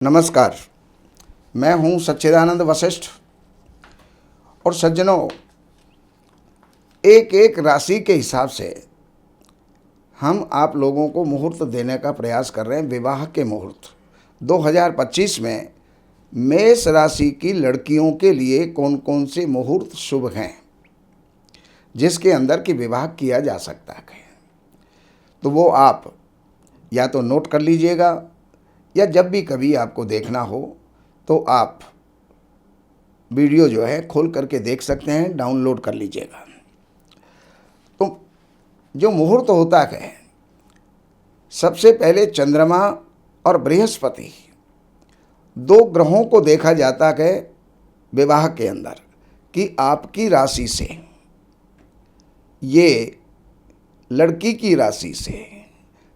नमस्कार। मैं हूं सच्चिदानंद वशिष्ठ। और सज्जनों, एक एक राशि के हिसाब से हम आप लोगों को मुहूर्त देने का प्रयास कर रहे हैं। विवाह के मुहूर्त 2025 में मेष राशि की लड़कियों के लिए कौन कौन से मुहूर्त शुभ हैं, जिसके अंदर की विवाह किया जा सकता है। तो वो आप या तो नोट कर लीजिएगा, या जब भी कभी आपको देखना हो तो आप वीडियो जो है खोल करके देख सकते हैं, डाउनलोड कर लीजिएगा। तो जो मुहूर्त होता है, सबसे पहले चंद्रमा और बृहस्पति दो ग्रहों को देखा जाता है विवाह के अंदर कि आपकी राशि से, ये लड़की की राशि से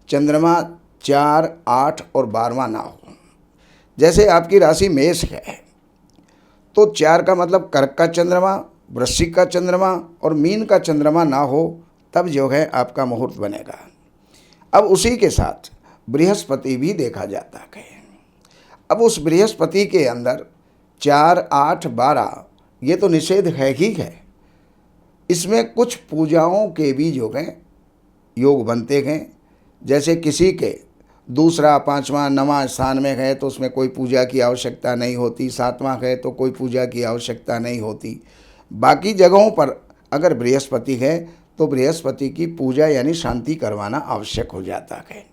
चंद्रमा 4, 8 और 12वां ना हो। जैसे आपकी राशि मेष है तो 4 का मतलब कर्क का चंद्रमा, वृश्चिक का चंद्रमा और मीन का चंद्रमा ना हो, तब जो है आपका मुहूर्त बनेगा। अब उसी के साथ बृहस्पति भी देखा जाता है। अब उस बृहस्पति के अंदर 4, 8, 12 ये तो निषेध है ही है। इसमें कुछ पूजाओं के भी जो हैं योग बनते हैं। जैसे किसी के दूसरा, 5वां, 9वां स्थान में है तो उसमें कोई पूजा की आवश्यकता नहीं होती, 7वां है तो कोई पूजा की आवश्यकता नहीं होती। बाकी जगहों पर अगर बृहस्पति है तो बृहस्पति की पूजा यानी शांति करवाना आवश्यक हो जाता है।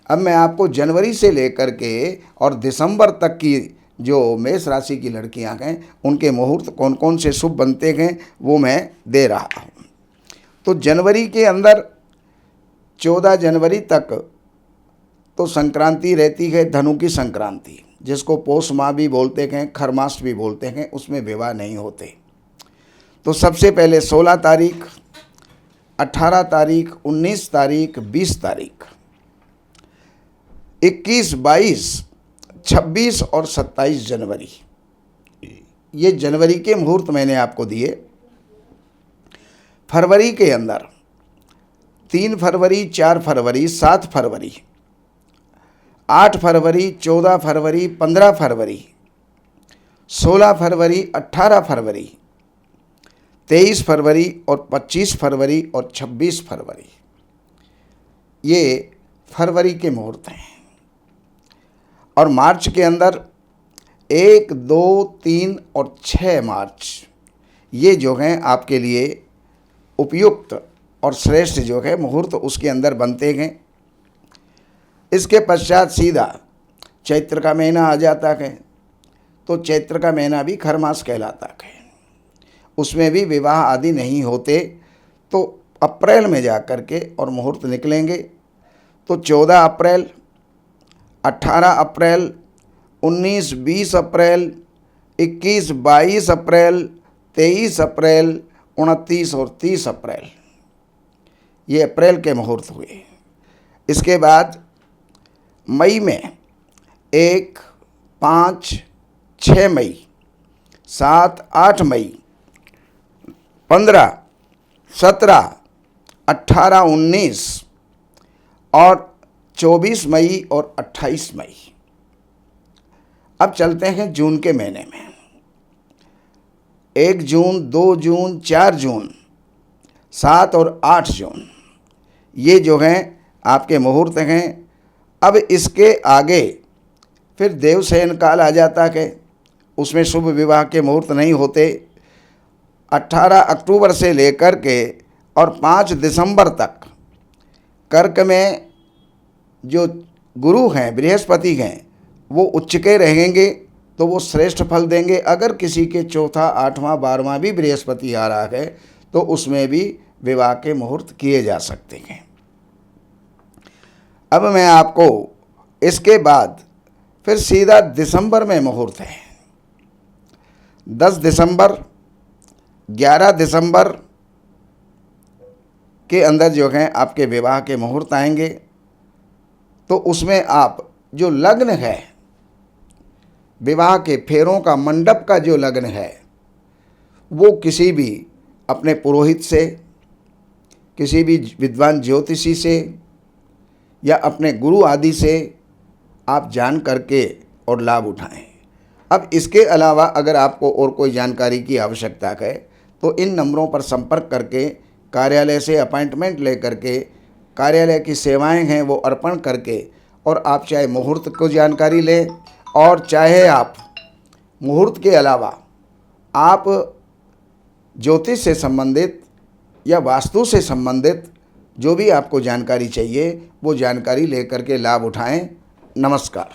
अब मैं आपको जनवरी से लेकर के और दिसंबर तक की जो मेष राशि की लड़कियां हैं उनके मुहूर्त कौन कौन से शुभ बनते हैं वो मैं दे रहा हूँ। तो जनवरी के अंदर 14 जनवरी तक तो संक्रांति रहती है, धनु की संक्रांति, जिसको पौष माह भी बोलते हैं, खरमास भी बोलते हैं। उसमें विवाह नहीं होते। तो सबसे पहले 16 तारीख, 18 तारीख, 19 तारीख, 20 तारीख, 21, 22, 26 और 27 जनवरी, ये जनवरी के मुहूर्त मैंने आपको दिए। फरवरी के अंदर 3 फरवरी, 4 फरवरी, 7 फरवरी, 8 फरवरी, 14 फरवरी, 15 फरवरी, 16 फरवरी, 18 फरवरी, 23 फरवरी और 25 फरवरी और 26 फरवरी, ये फरवरी के मुहूर्त हैं। और मार्च के अंदर 1, 2, 3 और 6 मार्च, ये जो हैं आपके लिए उपयुक्त और श्रेष्ठ जो है मुहूर्त उसके अंदर बनते हैं। इसके पश्चात सीधा चैत्र का महीना आ जाता है। तो चैत्र का महीना भी खरमास कहलाता है। उसमें भी विवाह आदि नहीं होते। तो अप्रैल में जा कर के और मुहूर्त निकलेंगे। तो 14 अप्रैल, 18 अप्रैल, 19, 20 अप्रैल, 21, 22 अप्रैल, 23 अप्रैल, 29 और 30 अप्रैल, ये अप्रैल के मुहूर्त हुए। इसके बाद मई में 1, 5, 6 मई, 7, 8 मई, 15, 17, 18, 19 और 24 मई और 28 मई। अब चलते हैं जून के महीने में। 1 जून, 2 जून, 4 जून, 7 और 8 जून, ये जो हैं आपके मुहूर्त हैं। अब इसके आगे फिर देवशयन काल आ जाता है। उसमें शुभ विवाह के मुहूर्त नहीं होते। 18 अक्टूबर से लेकर के और 5 दिसंबर तक कर्क में जो गुरु हैं, बृहस्पति हैं, वो उच्च के रहेंगे तो वो श्रेष्ठ फल देंगे। अगर किसी के 4, 8वां, 12वां भी बृहस्पति आ रहा है तो उसमें भी विवाह के मुहूर्त किए जा सकते हैं। अब मैं आपको इसके बाद फिर सीधा दिसंबर में मुहूर्त है। 10 दिसंबर, 11 दिसंबर के अंदर जो हैं आपके विवाह के मुहूर्त आएंगे। तो उसमें आप जो लग्न है, विवाह के फेरों का, मंडप का जो लग्न है, वो किसी भी अपने पुरोहित से, किसी भी विद्वान ज्योतिषी से या अपने गुरु आदि से आप जान करके और लाभ उठाएं। अब इसके अलावा अगर आपको और कोई जानकारी की आवश्यकता है तो इन नंबरों पर संपर्क करके कार्यालय से अपॉइंटमेंट लेकर के कार्यालय की सेवाएं हैं वो अर्पण करके, और आप चाहे मुहूर्त को जानकारी लें और चाहे आप मुहूर्त के अलावा आप ज्योतिष से संबंधित या वास्तु से संबंधित जो भी आपको जानकारी चाहिए वो जानकारी लेकर के लाभ उठाएं। नमस्कार।